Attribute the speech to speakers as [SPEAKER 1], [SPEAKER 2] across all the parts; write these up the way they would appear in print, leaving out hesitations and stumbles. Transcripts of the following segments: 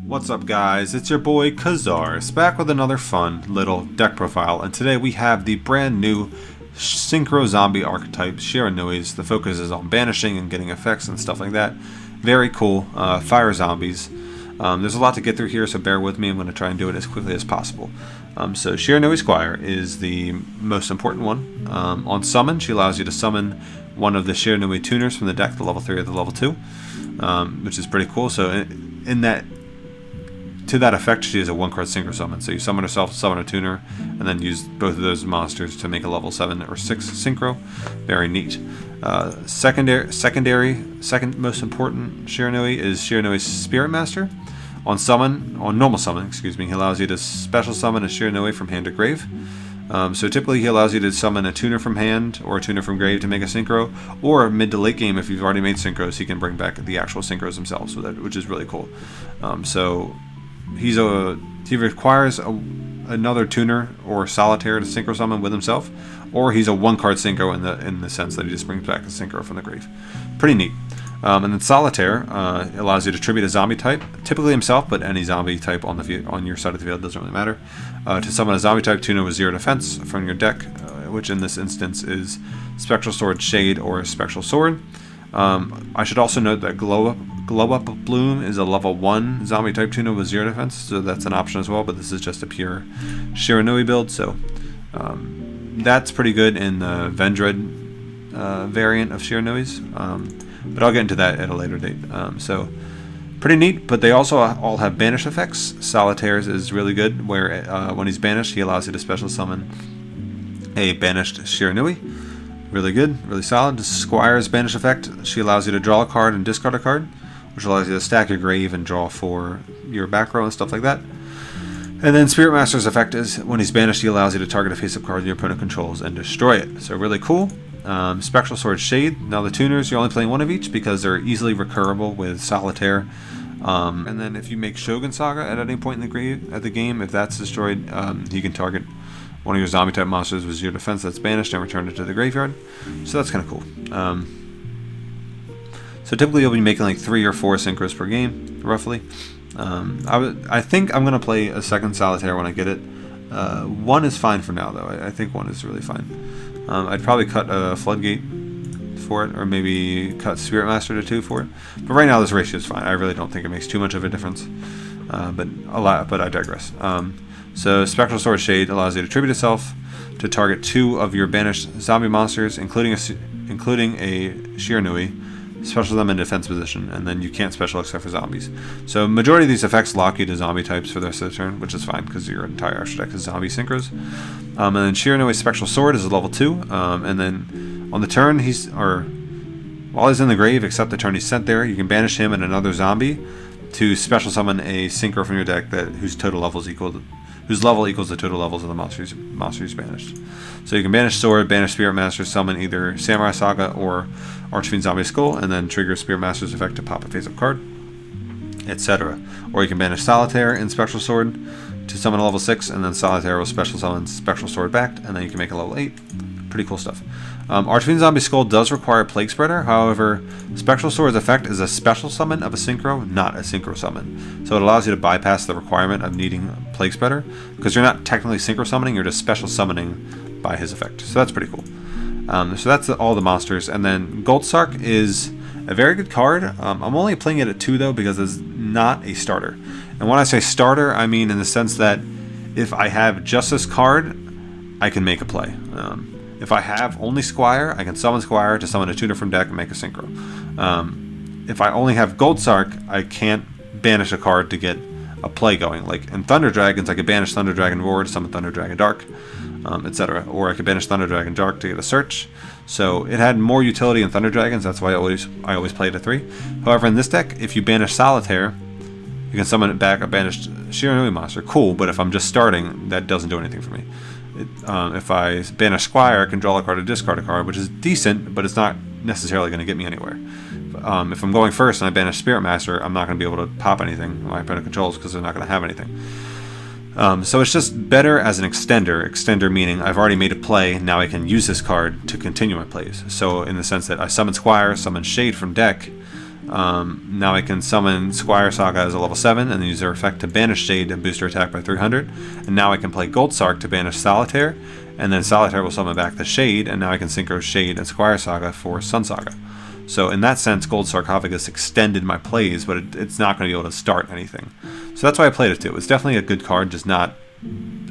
[SPEAKER 1] What's up guys, it's your boy Kazars, back with another fun little deck profile, and today we have the brand new Synchro zombie archetype Shiranui's. The focus is on banishing and getting effects and stuff like that. Very cool, fire zombies. There's a lot to get through here, so bear with me. I'm going to try and do it as quickly as possible. So Shiranui Squire is the most important one. On summon, she allows you to summon one of the Shiranui tuners from the deck, the level 3 or the level 2, which is pretty cool. So to that effect, she is a 1-card synchro summon. So you summon herself, summon a tuner, and then use both of those monsters to make a level 7 or 6 synchro. Very neat. Second most important Shiranui is Shiranui's Spirit Master. On normal summon, he allows you to special summon a Shiranui from hand to grave. So typically he allows you to summon a tuner from hand or a tuner from grave to make a synchro, or mid to late game if you've already made synchros, he can bring back the actual synchros themselves, which is really cool. So he requires another tuner or solitaire to synchro summon with himself, or he's a 1-card synchro in the sense that he just brings back a synchro from the grave. Pretty neat. And then solitaire allows you to tribute a zombie type, typically himself, but any zombie type on your side of the field, doesn't really matter. To summon a zombie type tuner with 0 defense from your deck, which in this instance is Spectral Sword, Shade, or Spectral Sword. I should also note that Glow Up Bloom is a level 1 zombie type tuner with 0 defense, so that's an option as well, but this is just a pure Shiranui build, so that's pretty good in the Vendread variant of Shiranui's. But I'll get into that at a later date. So pretty neat, but they also all have banish effects. Solitaire's is really good, where when he's banished, he allows you to special summon a banished Shiranui. Really good, really solid. Squire's banish effect, she allows you to draw a card and discard a card, which allows you to stack your grave and draw for your back row and stuff like that. And then Spirit Master's effect is, when he's banished, he allows you to target a face-up card your opponent controls and destroy it. So really cool. Spectral Sword, Shade. Now the tuners, you're only playing one of each because they're easily recurable with Solitaire. And then if you make Shogun Saga at any point in the game, if that's destroyed, you can target one of your zombie type monsters with 0 defense that's banished and return it to the graveyard. So that's kind of cool. So typically you'll be making like 3 or 4 synchros per game, roughly. I think I'm going to play a second Solitaire when I get it. 1 is fine for now, though. I think 1 is really fine. I'd probably cut a Floodgate for it, or maybe cut Spirit Master to 2 for it. But right now this ratio is fine. I really don't think it makes too much of a difference. But I digress. So Spectral Sword, Shade allows you to tribute itself to target 2 of your banished zombie monsters, including a Shiranui. Special them in defense position, and then you can't special except for zombies. So majority of these effects lock you to zombie types for the rest of the turn, which is fine because your entire extra deck is zombie synchros. And then Shiranui's Spectral Sword is a level 2, and then on the turn while he's in the grave, except the turn he's sent there, you can banish him and another zombie to special summon a synchro from your deck whose level equals the total levels of the monsters banished. So you can banish Sword, banish Spirit Master, summon either Samurai Saga or Archfiend Zombie Skull, and then trigger Spirit Master's effect to pop a face-up card, etc. Or you can banish Solitaire in Spectral Sword to summon a level 6, and then Solitaire will special summon Spectral Sword back, and then you can make a level 8. Pretty cool stuff. Archfiend Zombie Skull does require Plague Spreader, however, Spectral Sword's effect is a special summon of a synchro, not a synchro summon. So it allows you to bypass the requirement of needing Plague Spreader, because you're not technically synchro summoning, you're just special summoning by his effect. So that's pretty cool. So that's all the monsters. And then Gold Sark is a very good card. I'm only playing it at 2 though, because it's not a starter. And when I say starter, I mean in the sense that if I have just this card, I can make a play. If I have only Squire, I can summon Squire to summon a tuner from deck and make a synchro. If I only have Gold Sark, I can't banish a card to get a play going. Like in Thunder Dragons, I could banish Thunder Dragon Roar to summon Thunder Dragon Dark, etc. Or I could banish Thunder Dragon Dark to get a search. So it had more utility in Thunder Dragons. That's why I always play it at 3. However, in this deck, if you banish Solitaire, you can summon it back a banished Shiranui monster. Cool, but if I'm just starting, that doesn't do anything for me. If I banish Squire, I can draw a card or discard a card, which is decent, but it's not necessarily going to get me anywhere. If I'm going first and I banish Spirit Master, I'm not going to be able to pop anything my opponent controls because they're not going to have anything. So it's just better as an extender. Extender meaning I've already made a play, now I can use this card to continue my plays. So in the sense that I summon Squire, summon Shade from deck, Now I can summon Squire Saga as a level 7 and then use their effect to banish Shade and boost her attack by 300. And now I can play Gold Sark to banish Solitaire, and then Solitaire will summon back the Shade, and now I can synchro Shade and Squire Saga for Sun Saga. So in that sense, Gold Sarcophagus extended my plays, but it's not going to be able to start anything. So that's why I played it too. It's definitely a good card, just not...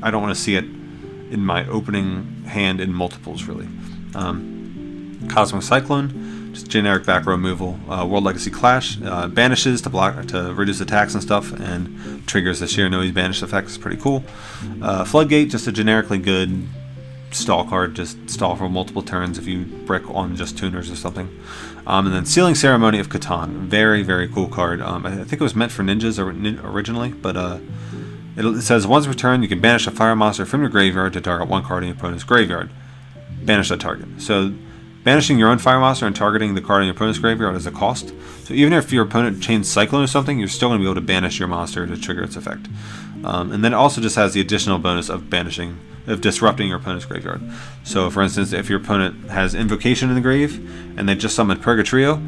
[SPEAKER 1] I don't want to see it in my opening hand in multiples, really. Cosmic Cyclone, just generic backrow removal. World Legacy Clash, banishes to reduce attacks and stuff, and triggers the Shiranui's banish effect. Is pretty cool. Floodgate, just a generically good stall card, just stall for multiple turns if you brick on just tuners or something. And then Sealing Ceremony of Catan, very, very cool card. I think it was meant for ninjas originally, but it says once per turn you can banish a fire monster from your graveyard to target one card in your opponent's graveyard. Banish that target. So banishing your own fire monster and targeting the card in your opponent's graveyard is a cost. So even if your opponent chains Cyclone or something, you're still going to be able to banish your monster to trigger its effect. And then it also just has the additional bonus of disrupting your opponent's graveyard. So for instance, if your opponent has Invocation in the grave and they just summoned Purgatrio,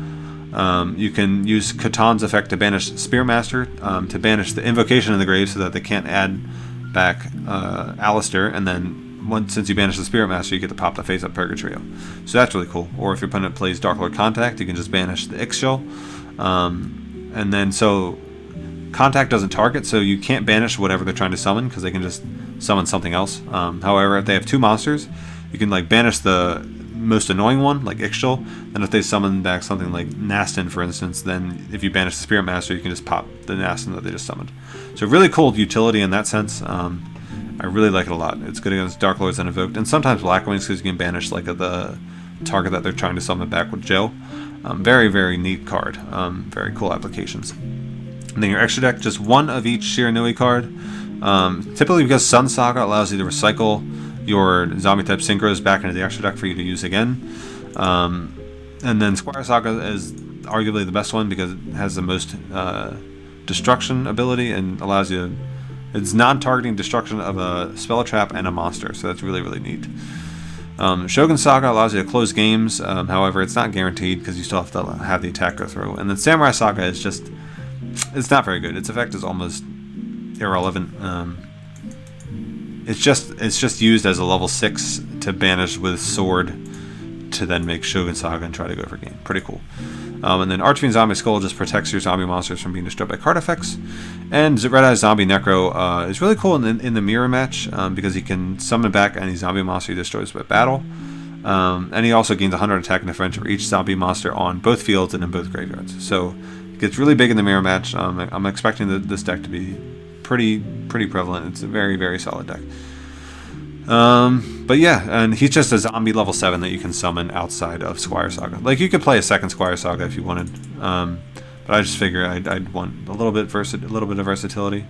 [SPEAKER 1] you can use Catan's effect to banish Spearmaster, to banish the Invocation in the grave so that they can't add back Alistair, and then since you banish the Spearmaster, you get to pop the face up Purgatrio. So that's really cool. Or if your opponent plays Dark Lord Contact, you can just banish the Ixchel. And then so Contact doesn't target, so you can't banish whatever they're trying to summon because they can just summon something else. However, if they have two monsters, you can like banish the most annoying one, like Ixchel. And if they summon back something like Nastin, for instance, then if you banish the Spirit Master, you can just pop the Nastin that they just summoned. So really cool utility in that sense. I really like it a lot. It's good against Dark Lords and Invoked, and sometimes Blackwings because you can banish like the target that they're trying to summon back with Joe. Very, very neat card. Very cool applications. And then your extra deck, just one of each Shiranui card. Typically because Sun Saga allows you to recycle your zombie type synchros back into the extra deck for you to use again. And then Squire Saga is arguably the best one because it has the most destruction ability and allows you to... It's non-targeting destruction of a spell trap and a monster, so that's really, really neat. Shogun Saga allows you to close games, however, it's not guaranteed because you still have to have the attack go through. And then Samurai Saga is just... It's not very good. Its effect is almost irrelevant. It's just used as a level 6 to banish with sword to then make Shogun Saga and try to go for game. Pretty cool. And then Archfiend Zombie Skull just protects your zombie monsters from being destroyed by card effects. And Red Eye Zombie Necro is really cool in the mirror match because he can summon back any zombie monster he destroys by battle. And he also gains 100 attack and defense for each zombie monster on both fields and in both graveyards. So it gets really big in the mirror match. I'm expecting this deck to be pretty prevalent. It's a very, very solid deck. But yeah, and he's just a zombie level 7 that you can summon outside of Squire Saga. Like, you could play a second Squire Saga if you wanted, but I just figure I'd want a little bit of versatility.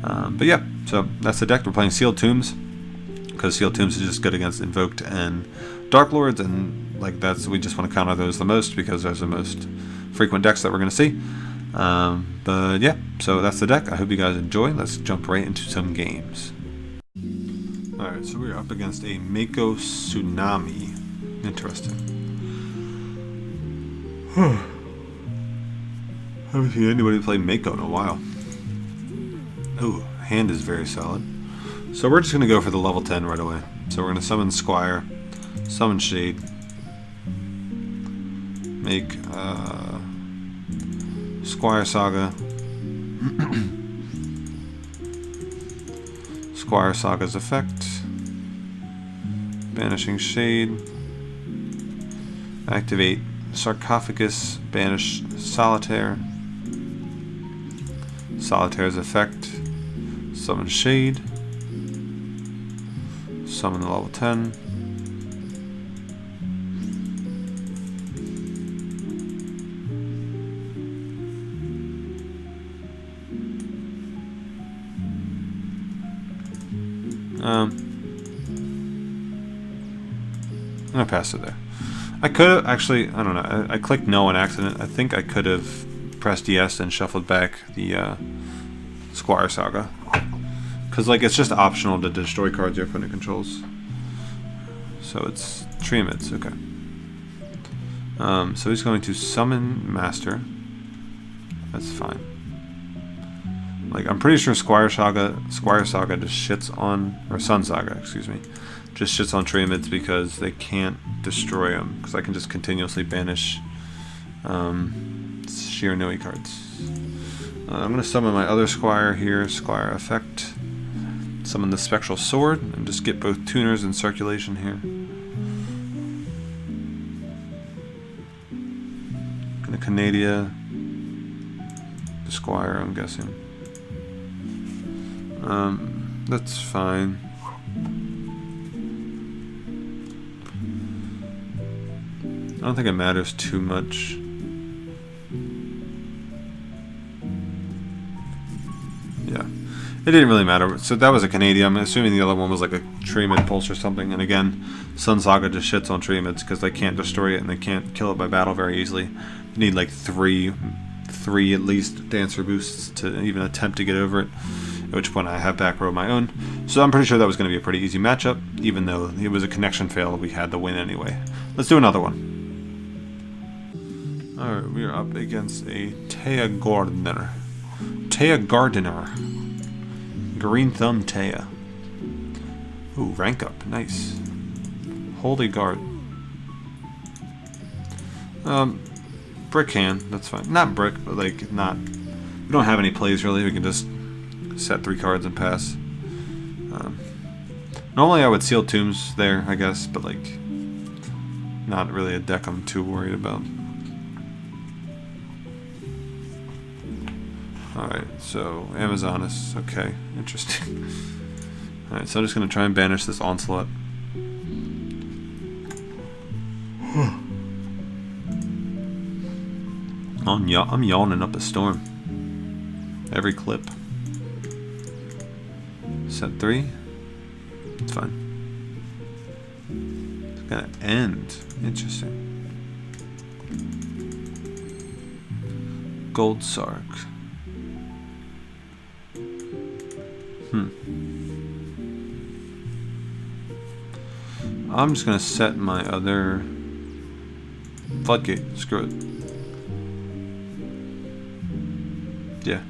[SPEAKER 1] But yeah, so that's the deck. We're playing Sealed Tombs because Sealed Tombs is just good against Invoked and Dark Lords, and like we just want to counter those the most because those are the most frequent decks that we're going to see. But yeah, so that's the deck. I hope you guys enjoy. Let's jump right into some games. Alright, so we're up against a Mako Tsunami. Interesting. Haven't seen anybody play Mako in a while. Ooh, hand is very solid. So we're just going to go for the level 10 right away. So we're going to summon Squire, summon Shade, make Squire Saga, Squire Saga's effect, banishing Shade, activate Sarcophagus, banish Solitaire, Solitaire's effect, summon Shade, summon the level 10, I'm gonna pass it there. I could have actually, I don't know, I clicked no on accident. I think I could have pressed yes and shuffled back the Squire Saga. Because like it's just optional to destroy cards your opponent controls. So it's Triamids, okay. So he's going to summon Master. That's fine. Like, I'm pretty sure Squire Saga just shits on, or Sun Saga, excuse me, just shits on Triamids because they can't destroy them, because I can just continuously banish Shiranui cards. I'm going to summon my other Squire here, Squire Effect. Summon the Spectral Sword, and just get both tuners in circulation here. Gonna Canadia the Squire, I'm guessing. That's fine. I don't think it matters too much. Yeah, it didn't really matter. So that was a Canadian. I'm assuming the other one was like a Triamid Pulse or something. And again, Sun Saga just shits on Triamids because they can't destroy it and they can't kill it by battle very easily. You need like three at least Dancer boosts to even attempt to get over it. At which point I have backrow of my own. So I'm pretty sure that was going to be a pretty easy matchup. Even though it was a connection fail, we had the win anyway. Let's do another one. Alright, we are up against a Taya Gardener. Green Thumb Taya. Ooh, rank up. Nice. Holy Guard. Brick hand. That's fine. Not brick, but like, not... We don't have any plays really. We can just set 3 cards and pass. Normally I would seal Tombs there, I guess, but like... Not really a deck I'm too worried about. Alright, so Amazonas, okay, interesting. Alright, so I'm just going to try and banish this Onslaught. I'm yawning up a storm. Every clip. Set 3. It's fine. It's going to end. Interesting. Gold Sark. I'm just gonna set my other Floodgate. Screw it. Yeah.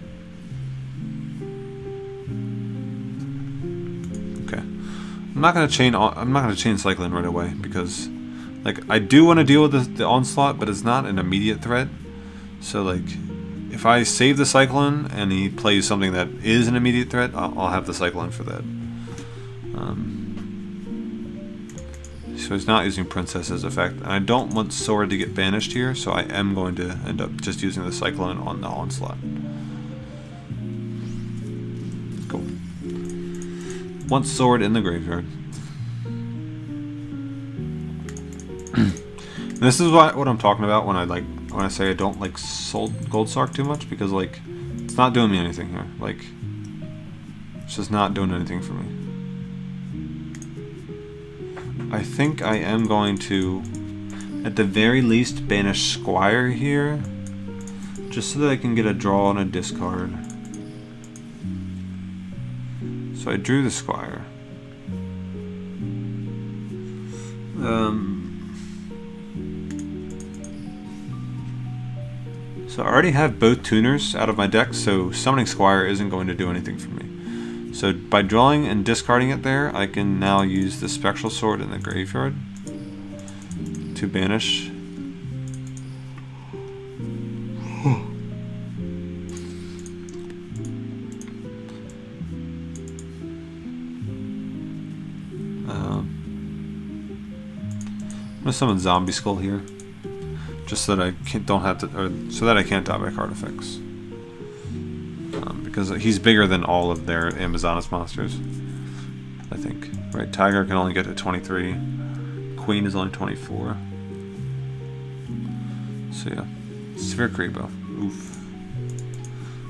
[SPEAKER 1] Okay. I'm not gonna chain Cyclone right away because, like, I do want to deal with the Onslaught, but it's not an immediate threat. So, like, if I save the Cyclone and he plays something that is an immediate threat, I'll have the Cyclone for that. So he's not using Princess as effect. And I don't want Sword to get banished here, so I am going to end up just using the Cyclone on the Onslaught. Cool. Want Sword in the graveyard. This is what I'm talking about when I say I don't like Gold Sark too much, because like it's not doing me anything here. Like, it's just not doing anything for me. I think I am going to, at the very least, banish Squire here, just so that I can get a draw and a discard. So I drew the Squire. So I already have both tuners out of my deck, so summoning Squire isn't going to do anything for me. So by drawing and discarding it there, I can now use the Spectral Sword in the graveyard to banish. I'm gonna summon Zombie Skull here, just so that I don't have to, or so that I can't die by card effects. Because he's bigger than all of their Amazonas monsters, I think. Right, Tiger can only get to 23. Queen is only 24. So yeah. Sphere Creepo. Oof.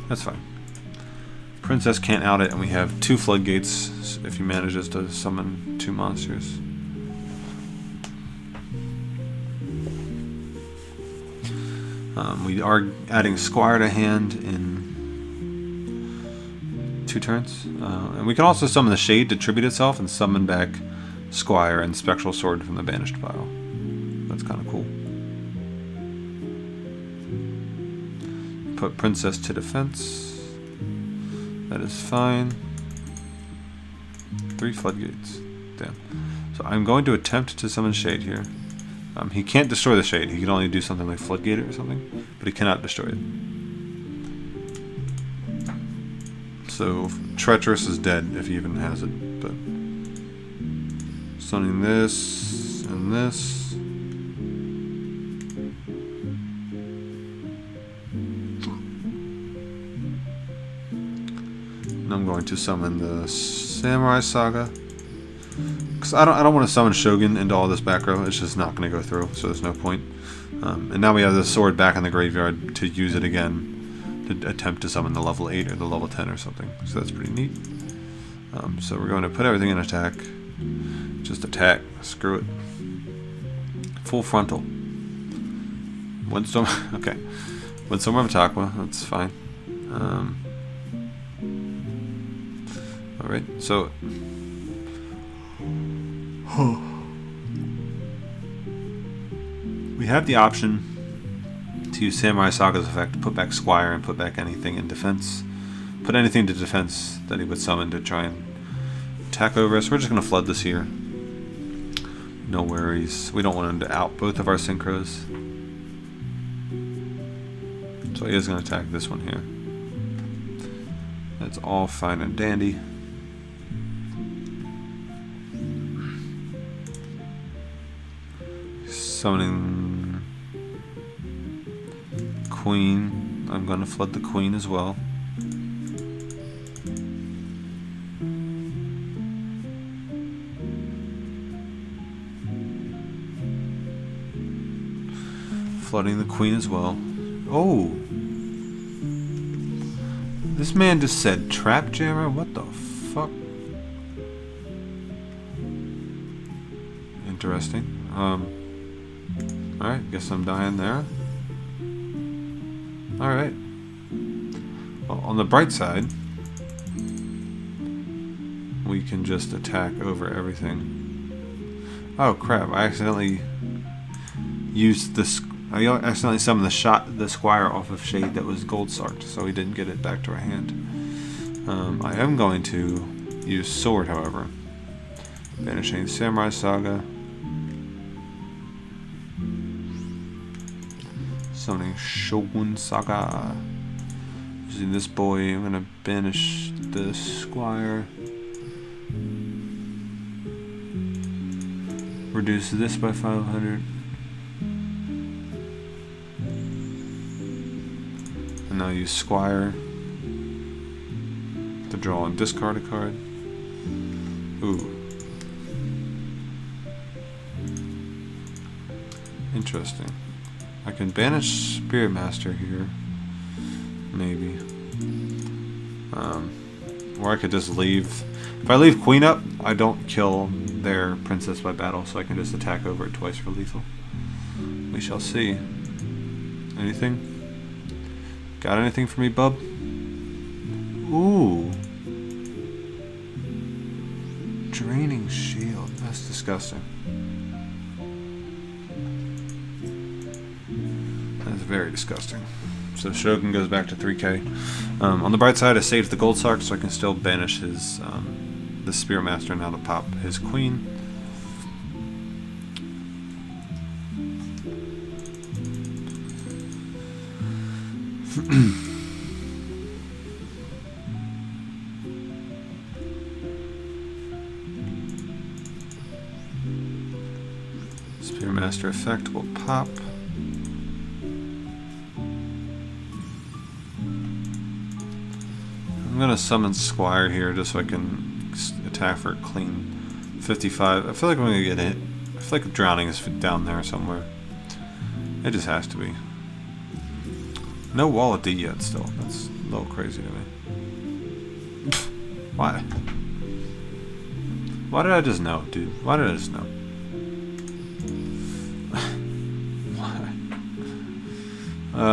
[SPEAKER 1] That's fine. Princess can't out it, and we have 2 Floodgates if he manages to summon 2 monsters. We are adding Squire to hand in 2 turns. And we can also summon the Shade to tribute itself and summon back Squire and Spectral Sword from the banished pile. That's kind of cool. put Princess to defense. That is fine. 3 floodgates. Damn. So I'm going to attempt to summon Shade here. He can't destroy the Shade. He can only do something like floodgate it or something, but he cannot destroy it. So Treacherous is dead if he even has it. But summoning this and this. And I'm going to summon the Samurai Saga. Because I don't want to summon Shogun into all this back row. It's just not going to go through, so there's no point. And now we have the sword back in the graveyard to use it again to attempt to summon the level 8 or the level 10 or something. So that's pretty neat. So we're going to put everything in attack. Just attack. Screw it. Full frontal. Windstorm. Okay. Windstorm of Aqua. That's fine. Alright, so we have the option to use Samurai Saga's effect to put back Squire and put back anything in defense. Put anything to defense that he would summon to try and attack over us. We're just going to flood this here. No worries. We don't want him to out both of our synchros. So he is going to attack this one here. That's all fine and dandy. Summoning Queen. I'm going to flood the Queen as well. Flooding the Queen as well. Oh! This man just said Trap Jammer? What the fuck? Interesting. Alright, guess I'm dying there. Alright. Well, on the bright side, we can just attack over everything. Oh crap, I accidentally used this. I accidentally summoned the Squire off of Shade that was Gold Sarked, so we didn't get it back to our hand. I am going to use Sword, however. Banishing Samurai Saga. Summoning Shogun Saga. Using this boy, I'm gonna banish the Squire. Reduce this by 500. And now use Squire to draw and discard a card. Ooh. Interesting. I can banish Spirit Master here, maybe. Or I could just leave. If I leave Queen up, I don't kill their Princess by battle, so I can just attack over it twice for lethal. We shall see. Anything? Got anything for me, bub? Ooh. Draining Shield. That's disgusting. Very disgusting. So Shogun goes back to 3k. On the bright side, I saved the Gold Sark, so I can still banish his the Spear Master now to pop his Queen. Spear Master effect will pop. I'm gonna summon Squire here just so I can attack for a clean 55. I feel like I'm gonna get hit. I feel like drowning is down there somewhere. It just has to be. No wall of D yet still. That's a little crazy to me. Why? Why did I just know, dude? Why did I just know? Why?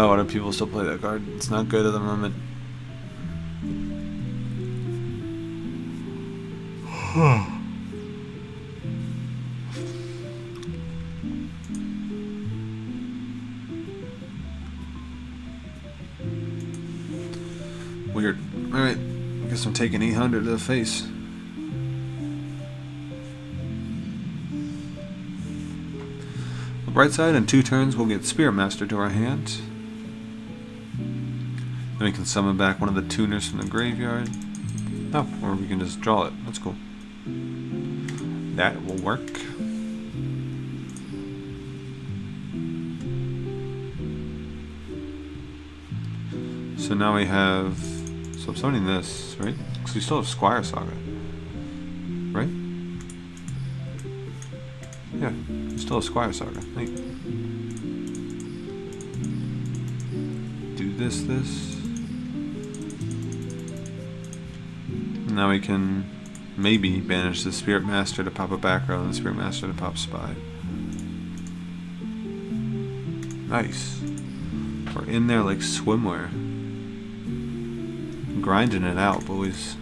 [SPEAKER 1] Why do people still play that card? It's not good at the moment. I guess I'm taking 800 to the face. On the bright side, in 2 turns, we'll get Spirit Master to our hand. Then we can summon back one of the tuners from the graveyard. Oh, or we can just draw it. That's cool. That will work. So now we have... So I'm summoning this, right? Because we still have Squire Saga. Right? Yeah, we still have Squire Saga. Hey. Do this. Now we can maybe banish the Spirit Master to pop a backrow and the Spirit Master to pop Spy. Nice. We're in there like swimwear. Grinding it out, boys.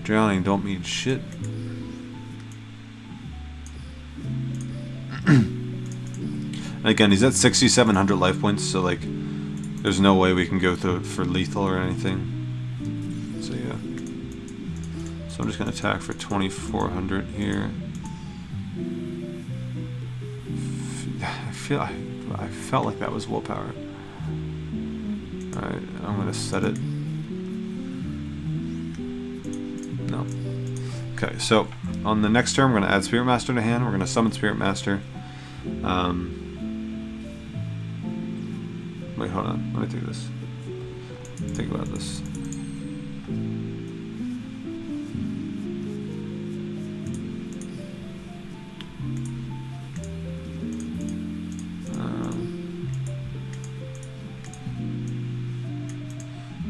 [SPEAKER 1] Drowning don't mean shit. Again, he's at 6,700 life points, so like, there's no way we can go through for lethal or anything. So yeah. So I'm just gonna attack for 2,400 here. I felt like that was willpower. Alright, I'm gonna set it. No. Okay, so on the next turn we're gonna add Spirit Master to hand. We're gonna summon Spirit Master. Wait, hold on. Let me do this. Think about this.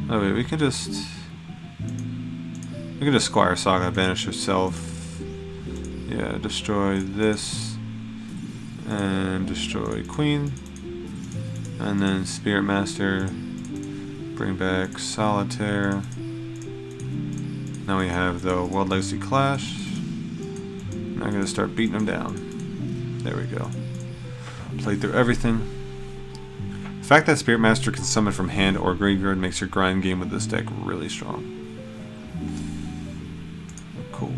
[SPEAKER 1] Oh wait, we can just Squire Saga, banish yourself. Yeah, destroy this and destroy Queen, and then Spirit Master, bring back Solitaire. Now we have the World Legacy Clash. Now I'm gonna start beating them down. There we go. Played through everything. The fact that Spirit Master can summon from hand or graveyard makes your grind game with this deck really strong. Cool.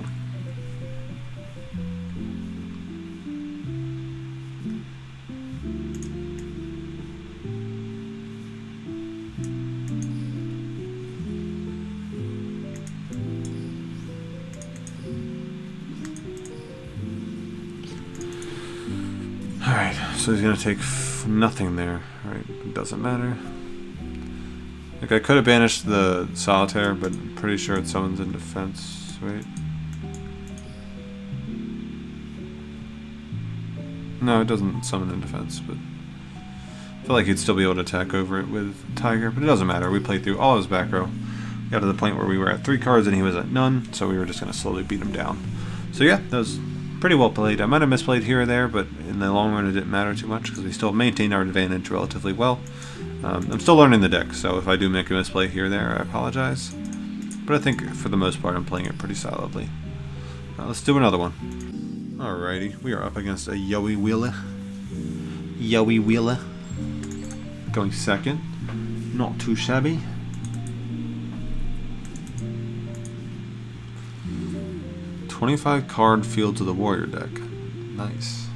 [SPEAKER 1] Alright, so he's going to take nothing there. Alright, it doesn't matter. Like, I could have banished the Solitaire, but I'm pretty sure it summons in defense, right? No, it doesn't summon in defense, but I feel like he'd still be able to attack over it with Tiger, but it doesn't matter. We played through all of his back row. We got to the point where we were at 3 cards and he was at none, so we were just going to slowly beat him down. So yeah, that was pretty well played. I might have misplayed here or there, but in the long run it didn't matter too much because we still maintained our advantage relatively well. I'm still learning the deck, so if I do make a misplay here or there, I apologize. But I think for the most part I'm playing it pretty solidly. Let's do another one. Alrighty, we are up against a Yowie Wheeler. Yowie Wheeler. Going second. Not too shabby. "25 card Fields of the Warrior deck." Nice.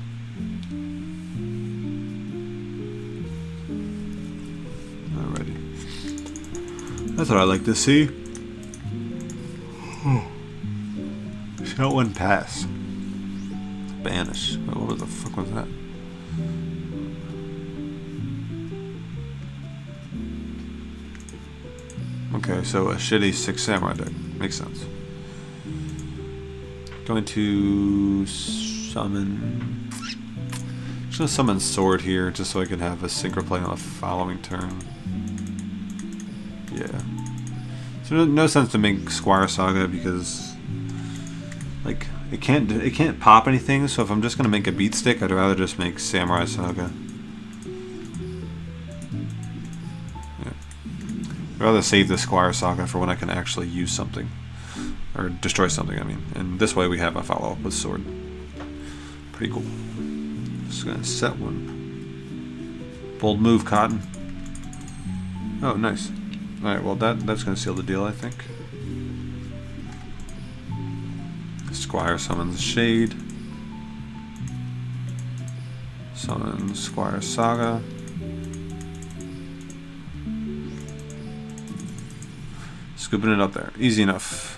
[SPEAKER 1] Alrighty. That's what I like to see. Show and pass. Banish. Wait, what the fuck was that? Okay, so a shitty 6 Samurai deck. Makes sense. Going to summon... just gonna summon Sword here, just so I can have a Synchro play on the following turn. Yeah. So no sense to make Squire Saga because, like, it can't pop anything. So if I'm just gonna make a beat stick, I'd rather just make Samurai Saga. Yeah. I'd rather save the Squire Saga for when I can actually use something. Or destroy something, I mean. And this way we have a follow-up with Sword. Pretty cool. Just gonna set one. Bold move, Cotton. Oh, nice. Alright, well that's gonna seal the deal, I think. Squire summons Shade. Summon Squire Saga. Scooping it up there. Easy enough.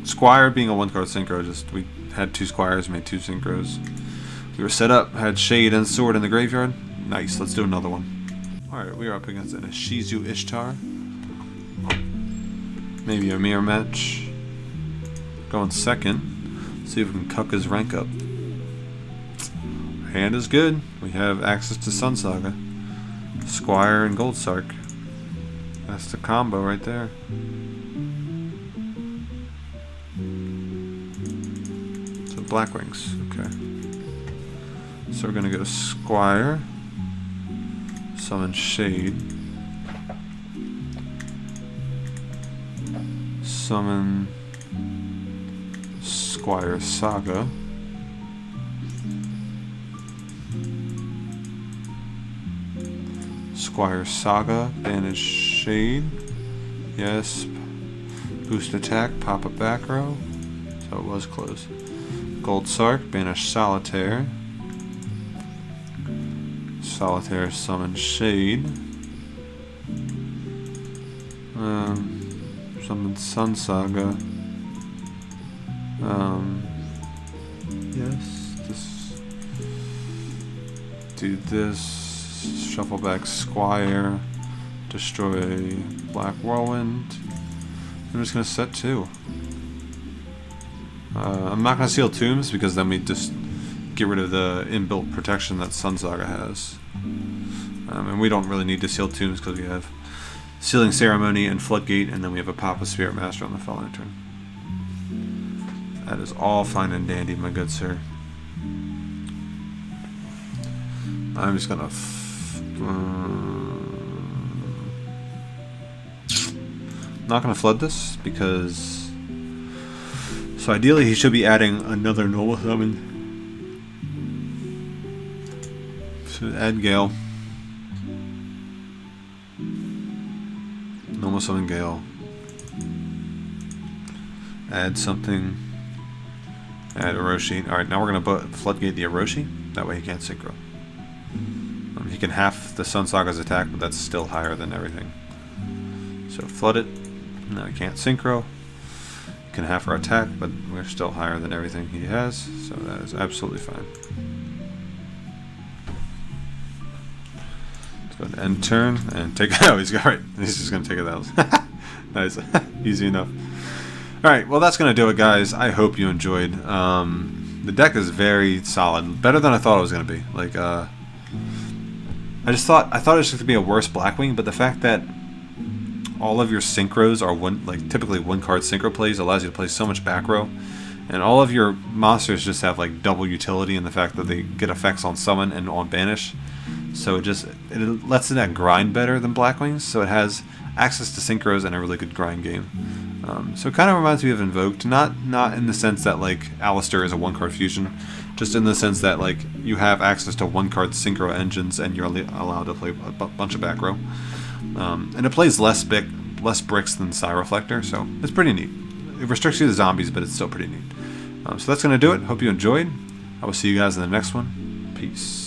[SPEAKER 1] Squire being a 1-card synchro, just we had 2 Squires, made 2 synchros. We were set up, had Shade and Sword in the graveyard. Nice, let's do another one. Alright, we are up against an Ishizu Ishtar. Maybe a mirror match. Going second. See if we can cuck his rank up. Hand is good. We have access to Sun Saga. Squire and Gold Sark. That's the combo right there. So Blackwings, okay. So we're gonna go Squire. Summon Shade. Summon Squire Saga. Squire Saga, banish Shade. Yes. Boost attack, pop a backrow. So it was close. Gold Sark, banish Solitaire. Solitaire summon Shade. Summon Sun Saga. Yes. Just do this. Shuffle back Squire. Destroy Black Whirlwind. I'm just gonna set 2. I'm not gonna seal Tombs because then we just get rid of the inbuilt protection that Sun Saga has. And we don't really need to seal Tombs because we have Sealing Ceremony and Floodgate, and then we have a pop of Spirit Master on the following turn. That is all fine and dandy, my good sir. I'm just gonna not gonna flood this because so ideally he should be adding another normal summon. Should add Gale. Normal summon Gale. Add something. Add Orochi. Alright, now we're gonna floodgate the Orochi. That way he can't synchro. He can half the Sun Saga's attack, but that's still higher than everything. So flood it. Now he can't synchro. He can half our attack, but we're still higher than everything he has, so that is absolutely fine. Let's go ahead and end turn and take it out. He's got right. He's just gonna take it out. Nice. Easy enough. Alright, well that's gonna do it, guys. I hope you enjoyed. The deck is very solid. Better than I thought it was gonna be. Like I thought it was going to be a worse Blackwing, but the fact that all of your synchros are typically 1-card synchro plays allows you to play so much back row, and all of your monsters just have like double utility in the fact that they get effects on summon and on banish. So it lets it grind better than Blackwings. So it has access to synchros and a really good grind game. So it kind of reminds me of Invoked, not in the sense that like Alistair is a 1-card fusion. Just in the sense that like you have access to 1-card synchro engines and you're allowed to play a bunch of back row. And it plays less bricks than Cyreflector, so it's pretty neat. It restricts you to zombies, but it's still pretty neat. So that's going to do it. Hope you enjoyed. I will see you guys in the next one. Peace.